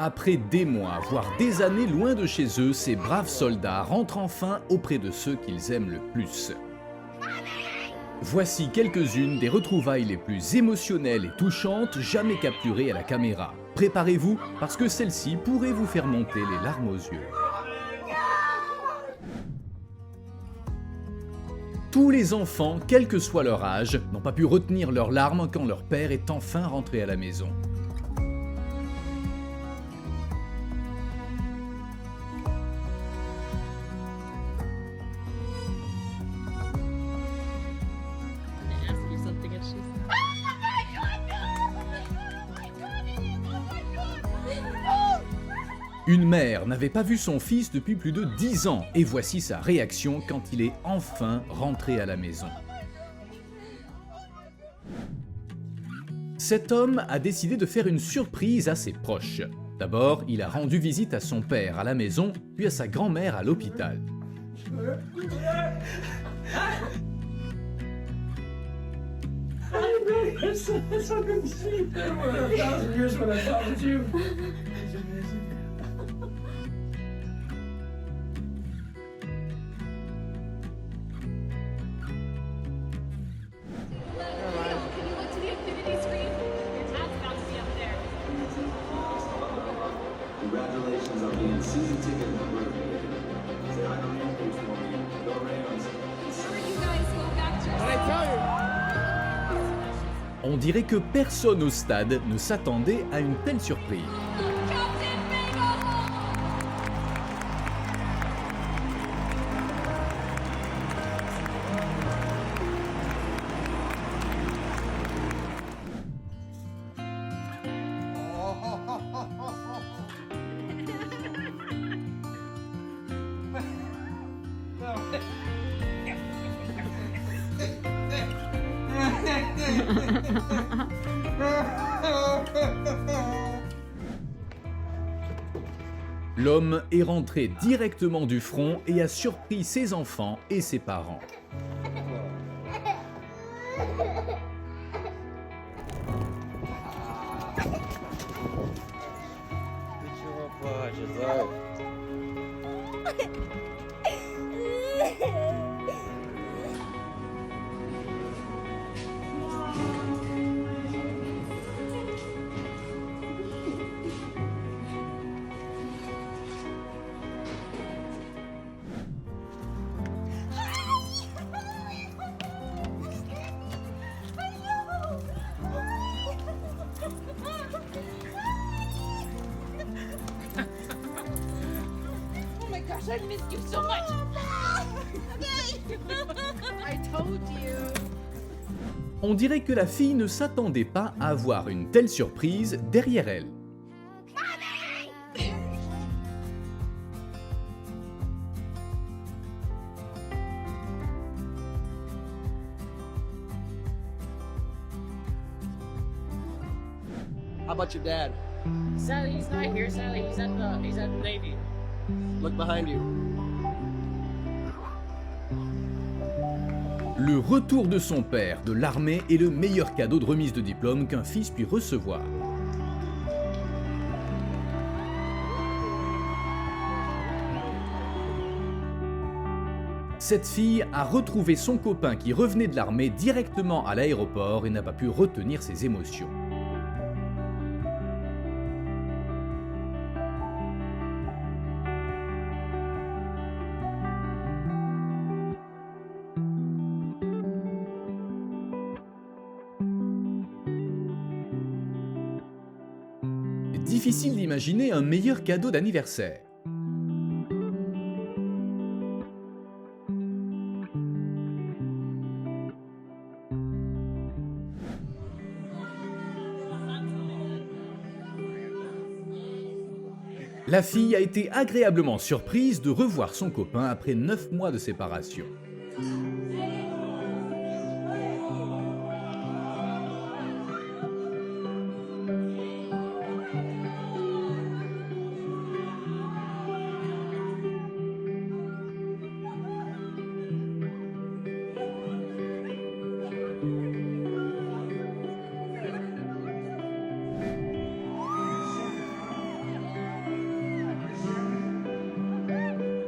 Après des mois, voire des années loin de chez eux, ces braves soldats rentrent enfin auprès de ceux qu'ils aiment le plus. Voici quelques-unes des retrouvailles les plus émotionnelles et touchantes jamais capturées à la caméra. Préparez-vous parce que celle-ci pourrait vous faire monter les larmes aux yeux. Tous les enfants, quel que soit leur âge, n'ont pas pu retenir leurs larmes quand leur père est enfin rentré à la maison. Une mère n'avait pas vu son fils depuis plus de 10 ans et voici sa réaction quand il est enfin rentré à la maison. Cet homme a décidé de faire une surprise à ses proches. D'abord, il a rendu visite à son père à la maison, puis à sa grand-mère à l'hôpital. Congratulations on being season ticket number. Say hi to me, please, for me. Go Rams. On dirait que personne au stade ne s'attendait à une telle surprise. L'homme est rentré directement du front et a surpris ses enfants et ses parents. I missed you so much. I told you. On dirait que la fille ne s'attendait pas à avoir une telle surprise derrière elle. How about your dad? Sally, he's not here, Sally. He's at the Navy. Look behind you. Le retour de son père de l'armée est le meilleur cadeau de remise de diplôme qu'un fils puisse recevoir. Cette fille a retrouvé son copain qui revenait de l'armée directement à l'aéroport et n'a pas pu retenir ses émotions. Difficile d'imaginer un meilleur cadeau d'anniversaire. La fille a été agréablement surprise de revoir son copain après 9 mois de séparation.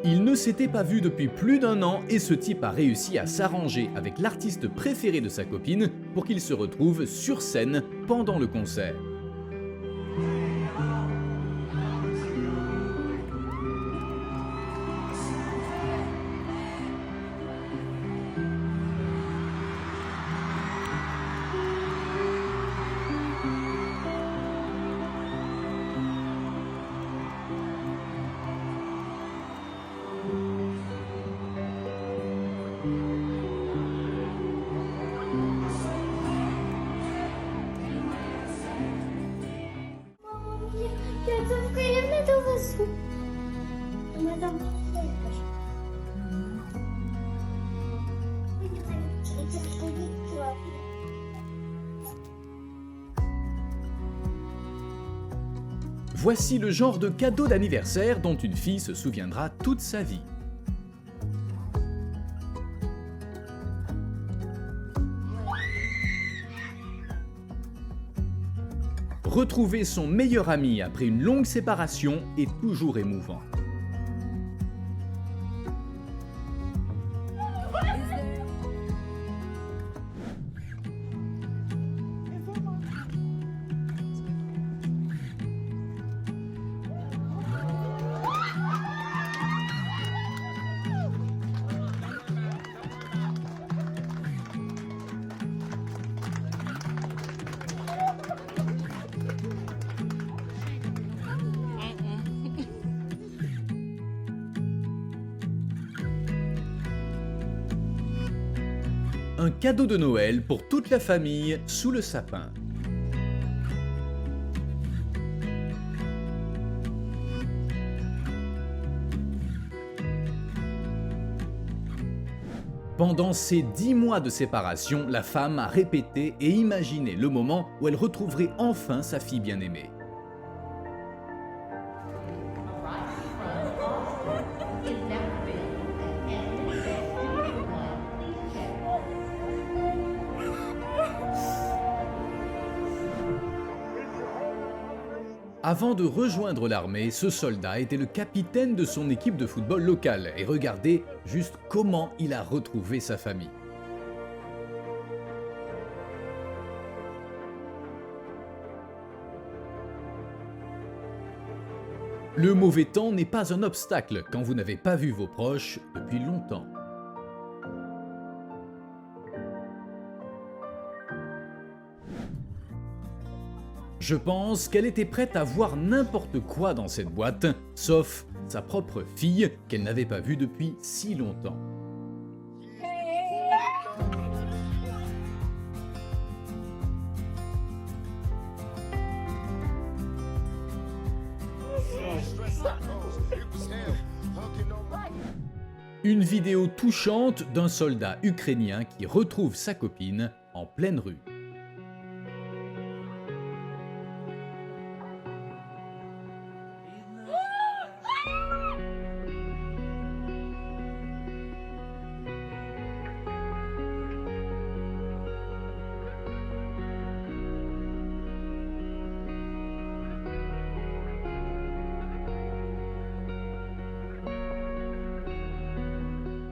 Ils ne s'étaient pas vus depuis plus d'1 an et ce type a réussi à s'arranger avec l'artiste préféré de sa copine pour qu'ils se retrouvent sur scène pendant le concert. Voici le genre de cadeau d'anniversaire dont une fille se souviendra toute sa vie. Retrouver son meilleur ami après une longue séparation est toujours émouvant. Un cadeau de Noël pour toute la famille sous le sapin. Pendant ces 10 mois de séparation, la femme a répété et imaginé le moment où elle retrouverait enfin sa fille bien-aimée. Avant de rejoindre l'armée, ce soldat était le capitaine de son équipe de football locale et regardez juste comment il a retrouvé sa famille. Le mauvais temps n'est pas un obstacle quand vous n'avez pas vu vos proches depuis longtemps. Je pense qu'elle était prête à voir n'importe quoi dans cette boîte, sauf sa propre fille qu'elle n'avait pas vue depuis si longtemps. Une vidéo touchante d'un soldat ukrainien qui retrouve sa copine en pleine rue.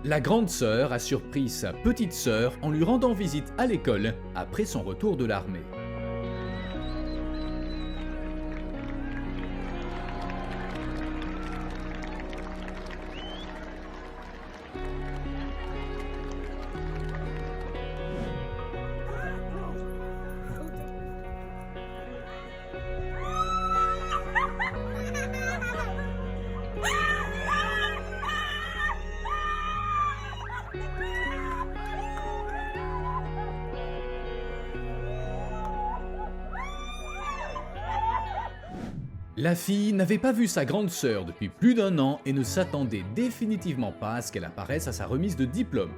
La grande sœur a surpris sa petite sœur en lui rendant visite à l'école après son retour de l'armée. La fille n'avait pas vu sa grande sœur depuis plus d'1 an et ne s'attendait définitivement pas à ce qu'elle apparaisse à sa remise de diplôme.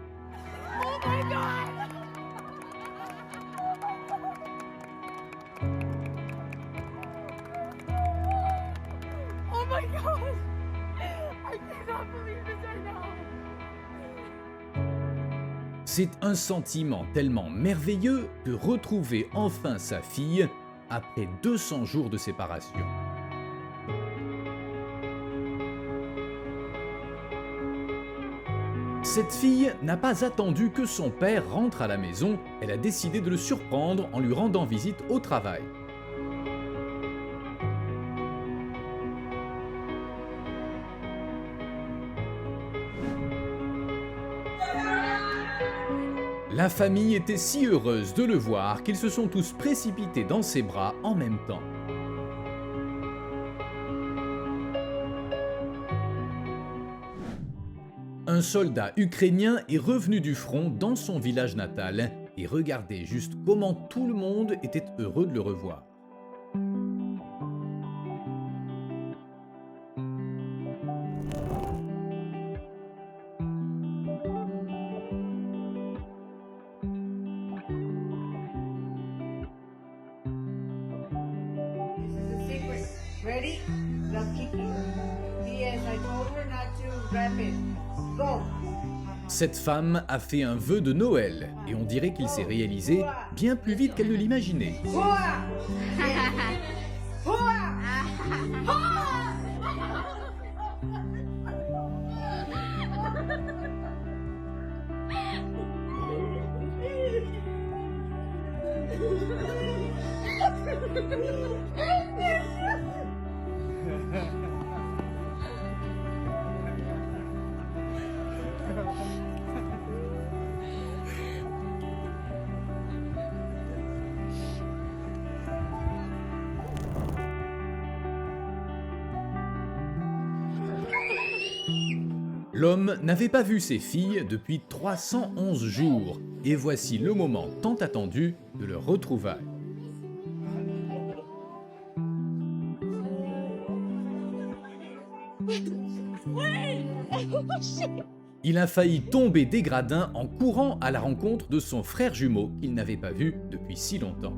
Oh my god! Oh my god! I cannot believe this right now! C'est un sentiment tellement merveilleux de retrouver enfin sa fille après 200 jours de séparation. Cette fille n'a pas attendu que son père rentre à la maison, elle a décidé de le surprendre en lui rendant visite au travail. La famille était si heureuse de le voir qu'ils se sont tous précipités dans ses bras en même temps. Un soldat ukrainien est revenu du front dans son village natal et regardez juste comment tout le monde était heureux de le revoir. This is a secret. Ready? Now keep it. Yes, I told her not to wrap it. Go. Cette femme a fait un vœu de Noël et on dirait qu'il s'est réalisé bien plus vite qu'elle ne l'imaginait. Hua! Hua! L'homme n'avait pas vu ses filles depuis 311 jours et voici le moment tant attendu de leur retrouvaille. Il a failli tomber des gradins en courant à la rencontre de son frère jumeau qu'il n'avait pas vu depuis si longtemps.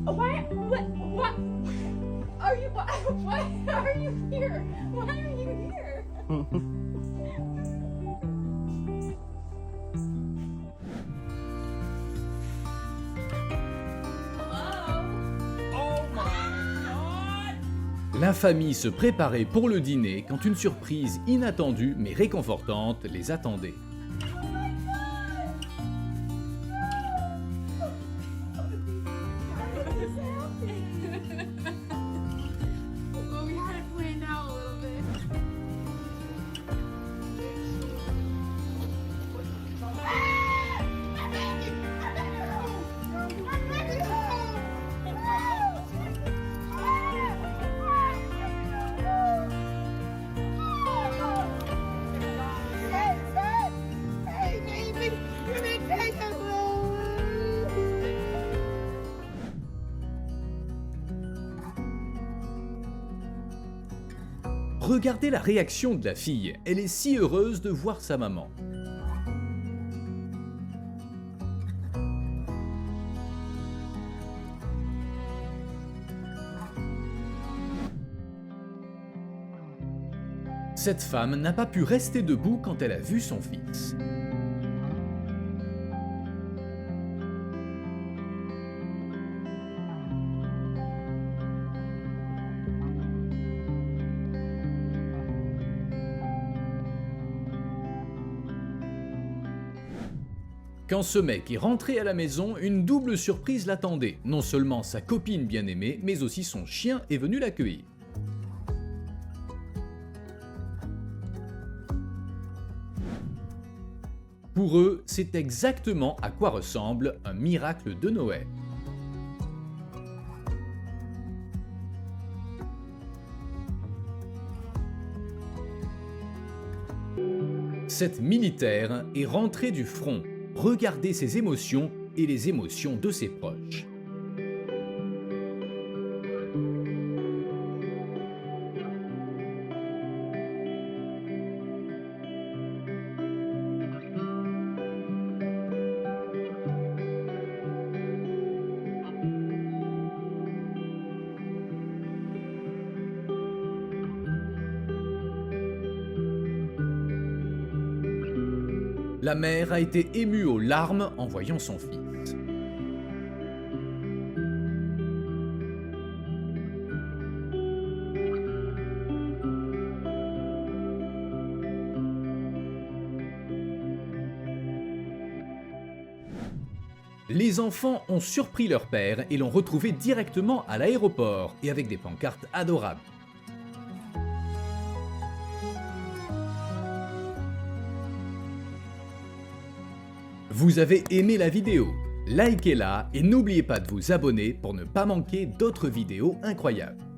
Why? What? Are you? Why are you here? Why are you here? La famille se préparait pour le dîner quand une surprise inattendue mais réconfortante les attendait. Well, we had it planned out a little bit. Hey, baby, you didn't take us. Regardez la réaction de la fille, elle est si heureuse de voir sa maman. Cette femme n'a pas pu rester debout quand elle a vu son fils. Quand ce mec est rentré à la maison, une double surprise l'attendait. Non seulement sa copine bien-aimée, mais aussi son chien est venu l'accueillir. Pour eux, c'est exactement à quoi ressemble un miracle de Noël. Cette militaire est rentrée du front. Regardez ses émotions et les émotions de ses proches. La mère a été émue aux larmes en voyant son fils. Les enfants ont surpris leur père et l'ont retrouvé directement à l'aéroport et avec des pancartes adorables. Vous avez aimé la vidéo? Likez-la et n'oubliez pas de vous abonner pour ne pas manquer d'autres vidéos incroyables.